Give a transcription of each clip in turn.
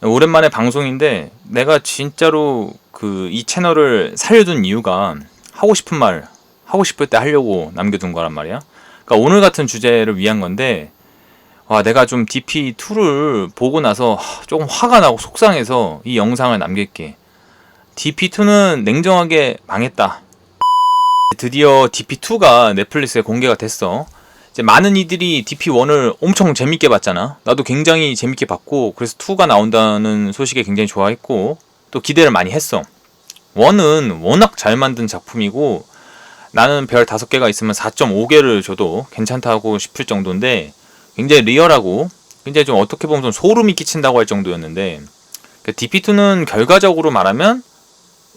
오랜만에 방송인데 내가 진짜로 이 채널을 살려둔 이유가 하고 싶은 말 하고 싶을 때 하려고 남겨둔 거란 말이야. 그러니까 오늘 같은 주제를 위한 건데, 내가 좀 DP2를 보고 나서 조금 화가 나고 속상해서 이 영상을 남길게. DP2는 냉정하게 망했다. 드디어 DP2가 넷플릭스에 공개가 됐어. 이제 많은 이들이 DP1을 엄청 재밌게 봤잖아. 나도 굉장히 재밌게 봤고, 그래서 2가 나온다는 소식에 굉장히 좋아했고, 또 기대를 많이 했어. 1은 워낙 잘 만든 작품이고, 나는 별 5개가 있으면 4.5개를 줘도 괜찮다고 싶을 정도인데, 굉장히 리얼하고 굉장히 좀 어떻게 보면 좀 소름이 끼친다고 할 정도였는데, DP2는 결과적으로 말하면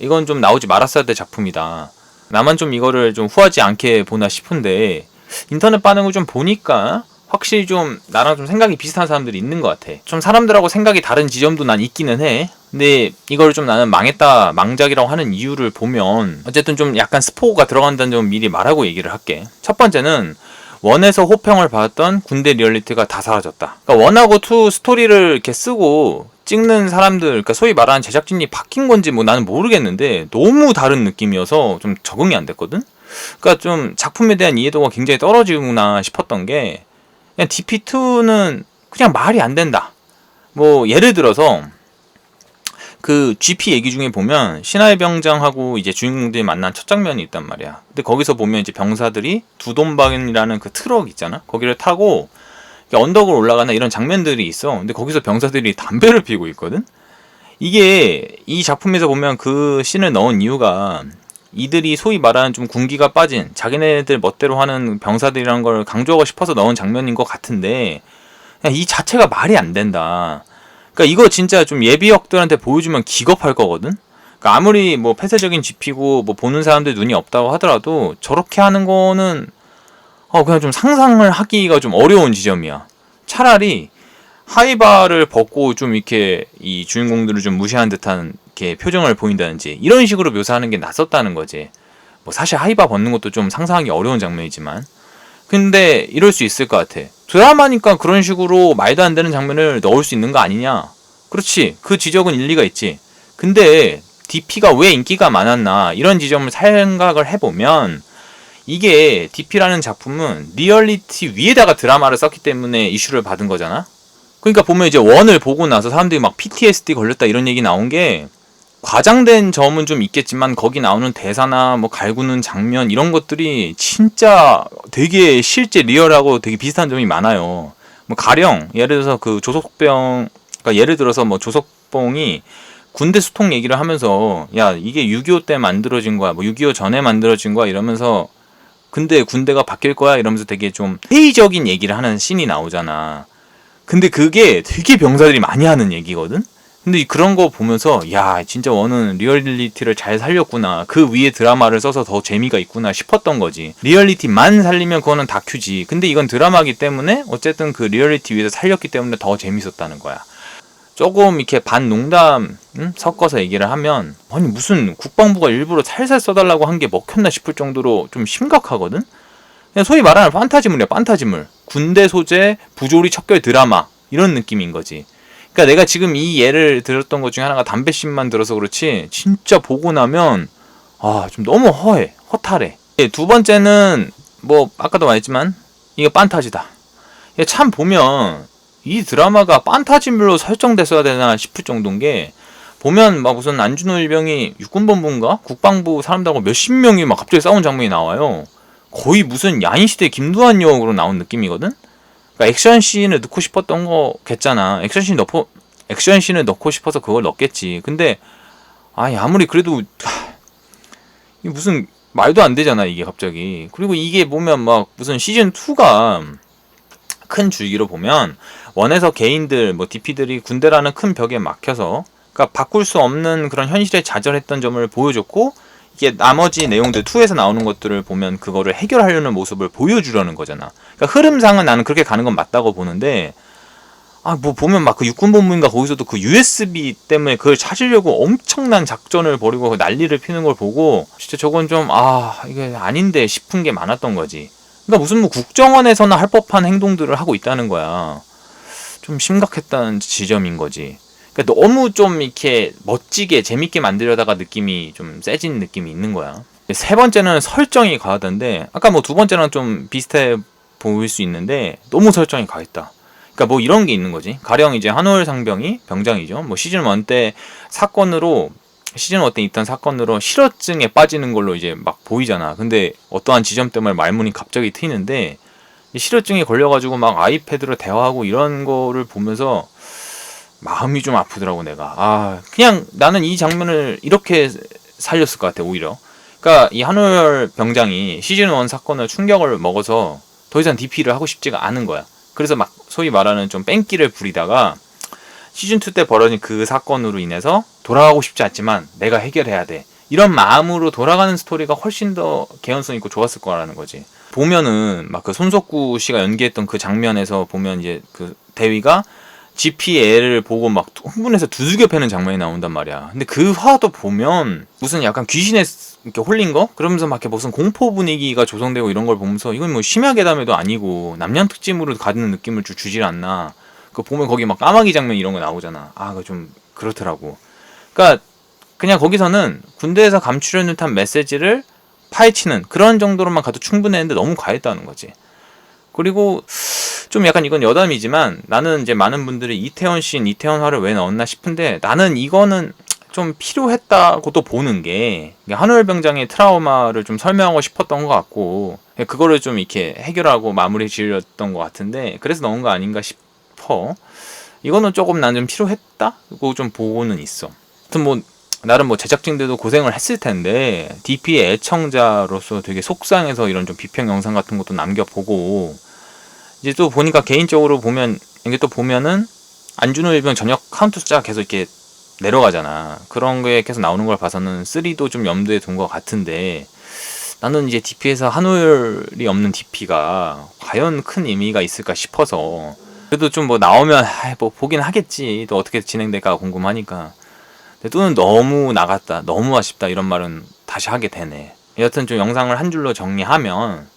이건 좀 나오지 말았어야 될 작품이다. 나만 좀 이거를 좀 후하지 않게 보나 싶은데, 인터넷 반응을 좀 보니까 확실히 좀 나랑 좀 생각이 비슷한 사람들이 있는 것 같아. 좀 사람들하고 생각이 다른 지점도 난 있기는 해. 근데 이걸 좀 나는 망했다, 망작이라고 하는 이유를 보면 어쨌든 좀 약간 스포가 들어간다는 점 미리 말하고 얘기를 할게. 첫 번째는 원에서 호평을 받았던 군대 리얼리티가 다 사라졌다. 그러니까 원하고 투 스토리를 이렇게 쓰고 찍는 사람들, 그러니까 소위 말하는 제작진이 바뀐 건지 뭐 나는 모르겠는데 너무 다른 느낌이어서 좀 적응이 안 됐거든? 그러니까 좀 작품에 대한 이해도가 굉장히 떨어지구나 싶었던 게, 그냥 DP2는 그냥 말이 안 된다. 뭐 예를 들어서 그 GP 얘기 중에 보면 신하의 병장하고 이제 주인공들이 만난 첫 장면이 있단 말이야. 근데 거기서 보면 이제 병사들이 두돈방이라는 그 트럭 있잖아. 거기를 타고 언덕을 올라가는 이런 장면들이 있어. 근데 거기서 병사들이 담배를 피우고 있거든. 이게 이 작품에서 보면 그 씬을 넣은 이유가 이들이 소위 말하는 좀 군기가 빠진 자기네들 멋대로 하는 병사들이라는 걸 강조하고 싶어서 넣은 장면인 것 같은데, 그냥 이 자체가 말이 안 된다. 그러니까 이거 진짜 좀 예비역들한테 보여주면 기겁할 거거든. 그러니까 아무리 뭐 폐쇄적인 GP고 뭐 보는 사람들 눈이 없다고 하더라도 저렇게 하는 거는 그냥 좀 상상을 하기가 좀 어려운 지점이야. 차라리 하이바를 벗고 좀 이렇게 이 주인공들을 좀 무시하는 듯한 이렇게 표정을 보인다든지 이런 식으로 묘사하는 게 낫었다는 거지. 뭐 사실 하이바 벗는 것도 좀 상상하기 어려운 장면이지만, 근데 이럴 수 있을 것 같아. 드라마니까 그런 식으로 말도 안 되는 장면을 넣을 수 있는 거 아니냐. 그렇지, 그 지적은 일리가 있지. 근데 DP가 왜 인기가 많았나, 이런 지점을 생각을 해보면, 이게 DP라는 작품은 리얼리티 위에다가 드라마를 썼기 때문에 이슈를 받은 거잖아. 그러니까 보면 이제 원을 보고 나서 사람들이 막 PTSD 걸렸다 이런 얘기 나온 게, 과장된 점은 좀 있겠지만 거기 나오는 대사나 뭐 갈구는 장면 이런 것들이 진짜 되게 실제 리얼하고 되게 비슷한 점이 많아요. 뭐 가령 예를 들어서 그 조석병, 그러니까 예를 들어서 뭐 조석봉이 군대 수통 얘기를 하면서, 야 이게 6.25 때 만들어진 거야, 뭐 6.25 전에 만들어진 거야 이러면서, 근데 군대가 바뀔 거야 이러면서 되게 좀 회의적인 얘기를 하는 씬이 나오잖아. 근데 그게 되게 병사들이 많이 하는 얘기거든? 근데 그런 거 보면서, 야 진짜 원은 리얼리티를 잘 살렸구나, 그 위에 드라마를 써서 더 재미가 있구나 싶었던 거지. 리얼리티만 살리면 그거는 다큐지. 근데 이건 드라마기 때문에 어쨌든 그 리얼리티 위에서 살렸기 때문에 더 재밌었다는 거야. 조금 이렇게 반농담 섞어서 얘기를 하면, 아니 무슨 국방부가 일부러 살살 써달라고 한 게 먹혔나 싶을 정도로 좀 심각하거든? 그냥 소위 말하는 판타지물이야, 판타지물. 군대 소재, 부조리 척결 드라마, 이런 느낌인 거지. 그러니까 내가 지금 이 예를 들었던 것 중에 하나가 담배씬만 들어서 그렇지, 진짜 보고 나면 좀 너무 허탈해. 두 번째는 뭐 아까도 말했지만 이게 판타지다. 참 보면 이 드라마가 판타지물로 설정됐어야 되나 싶을 정도인 게, 보면 막 무슨 안준호 일병이 육군본부인가 국방부 사람들하고 몇십 명이 막 갑자기 싸운 장면이 나와요. 거의 무슨 야인시대 김두한 역으로 나온 느낌이거든? 그러니까 액션씬을 넣고 싶었던 거겠잖아. 액션씬을 넣고 싶어서 그걸 넣겠지. 근데, 아무리 그래도, 이게 무슨, 말도 안 되잖아, 이게 갑자기. 그리고 이게 보면 막 무슨 시즌2가 큰 줄기로 보면, 원에서 개인들, 뭐 DP들이 군대라는 큰 벽에 막혀서, 그러니까 바꿀 수 없는 그런 현실에 좌절했던 점을 보여줬고, 이게 나머지 내용들 2에서 나오는 것들을 보면 그거를 해결하려는 모습을 보여주려는 거잖아. 그러니까 흐름상은 나는 그렇게 가는 건 맞다고 보는데, 뭐 보면 막 그 육군본부인가 거기서도 그 USB 때문에 그걸 찾으려고 엄청난 작전을 벌이고 난리를 피는 걸 보고, 진짜 저건 좀 이게 아닌데 싶은 게 많았던 거지. 그러니까 무슨 뭐 국정원에서나 할 법한 행동들을 하고 있다는 거야. 좀 심각했다는 지점인 거지. 그러니까 너무 좀 이렇게 멋지게 재밌게 만들려다가 느낌이 좀 세진 느낌이 있는 거야. 세 번째는 설정이 과하던데, 아까 뭐 두 번째랑 좀 비슷해 보일 수 있는데 너무 설정이 과했다. 그러니까 뭐 이런 게 있는 거지. 가령 이제 한올 상병이 병장이죠. 뭐 시즌 1 때 사건으로, 시즌 1 때 있던 사건으로 실어증에 빠지는 걸로 이제 막 보이잖아. 근데 어떠한 지점 때문에 말문이 갑자기 트이는데 실어증에 걸려가지고 막 아이패드로 대화하고 이런 거를 보면서 마음이 좀 아프더라고. 내가 그냥 나는 이 장면을 이렇게 살렸을 것 같아 오히려. 그러니까 이 한올 병장이 시즌 1 사건을 충격을 먹어서 더 이상 DP를 하고 싶지가 않은 거야. 그래서 막 소위 말하는 좀 뺑기를 부리다가 시즌 2 때 벌어진 그 사건으로 인해서 돌아가고 싶지 않지만 내가 해결해야 돼, 이런 마음으로 돌아가는 스토리가 훨씬 더 개연성 있고 좋았을 거라는 거지. 보면은 막 그 손석구 씨가 연기했던 그 장면에서 보면 이제 그 대위가 GPL을 보고 막 흥분해서 두들겨 패는 장면이 나온단 말이야. 근데 그 화도 보면 무슨 약간 귀신에 이렇게 홀린 거? 그러면서 막 이렇게 무슨 공포 분위기가 조성되고 이런 걸 보면서 이건 뭐 심야괴담에도 아니고 남양 특집으로 가는 느낌을 주질 않나. 그 보면 거기 막 까마귀 장면 이런 거 나오잖아. 그거 좀 그렇더라고. 그러니까 그냥 거기서는 군대에서 감추려는 듯한 메시지를 파헤치는 그런 정도로만 가도 충분했는데 너무 과했다는 거지. 그리고 좀 약간 이건 여담이지만 나는 이제 많은 분들이 이태원 씬, 이태원화를 왜 넣었나 싶은데 나는 이거는 좀 필요했다고도 보는 게 한올 병장의 트라우마를 좀 설명하고 싶었던 것 같고 그거를 좀 이렇게 해결하고 마무리 지으렸던 것 같은데 그래서 넣은 거 아닌가 싶어. 이거는 조금 난 좀 필요했다고 좀 보고는 있어. 하여튼 뭐 나름 뭐 제작진들도 고생을 했을 텐데 DP의 애청자로서 되게 속상해서 이런 좀 비평 영상 같은 것도 남겨보고 이제 또 보니까 개인적으로 보면 이게 또 보면은 안준호 일병 전역 카운트 숫자가 계속 이렇게 내려가잖아. 그런 게 계속 나오는 걸 봐서는 3도 좀 염두에 둔 것 같은데 나는 이제 DP에서 한올이 없는 DP가 과연 큰 의미가 있을까 싶어서 그래도 좀 뭐 나오면 뭐 보긴 하겠지. 또 어떻게 진행될까 궁금하니까. 근데 또는 너무 나갔다, 너무 아쉽다 이런 말은 다시 하게 되네. 여하튼 좀 영상을 한 줄로 정리하면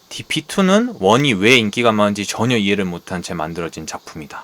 DP2는 1이 왜 인기가 많은지 전혀 이해를 못한 채 만들어진 작품이다.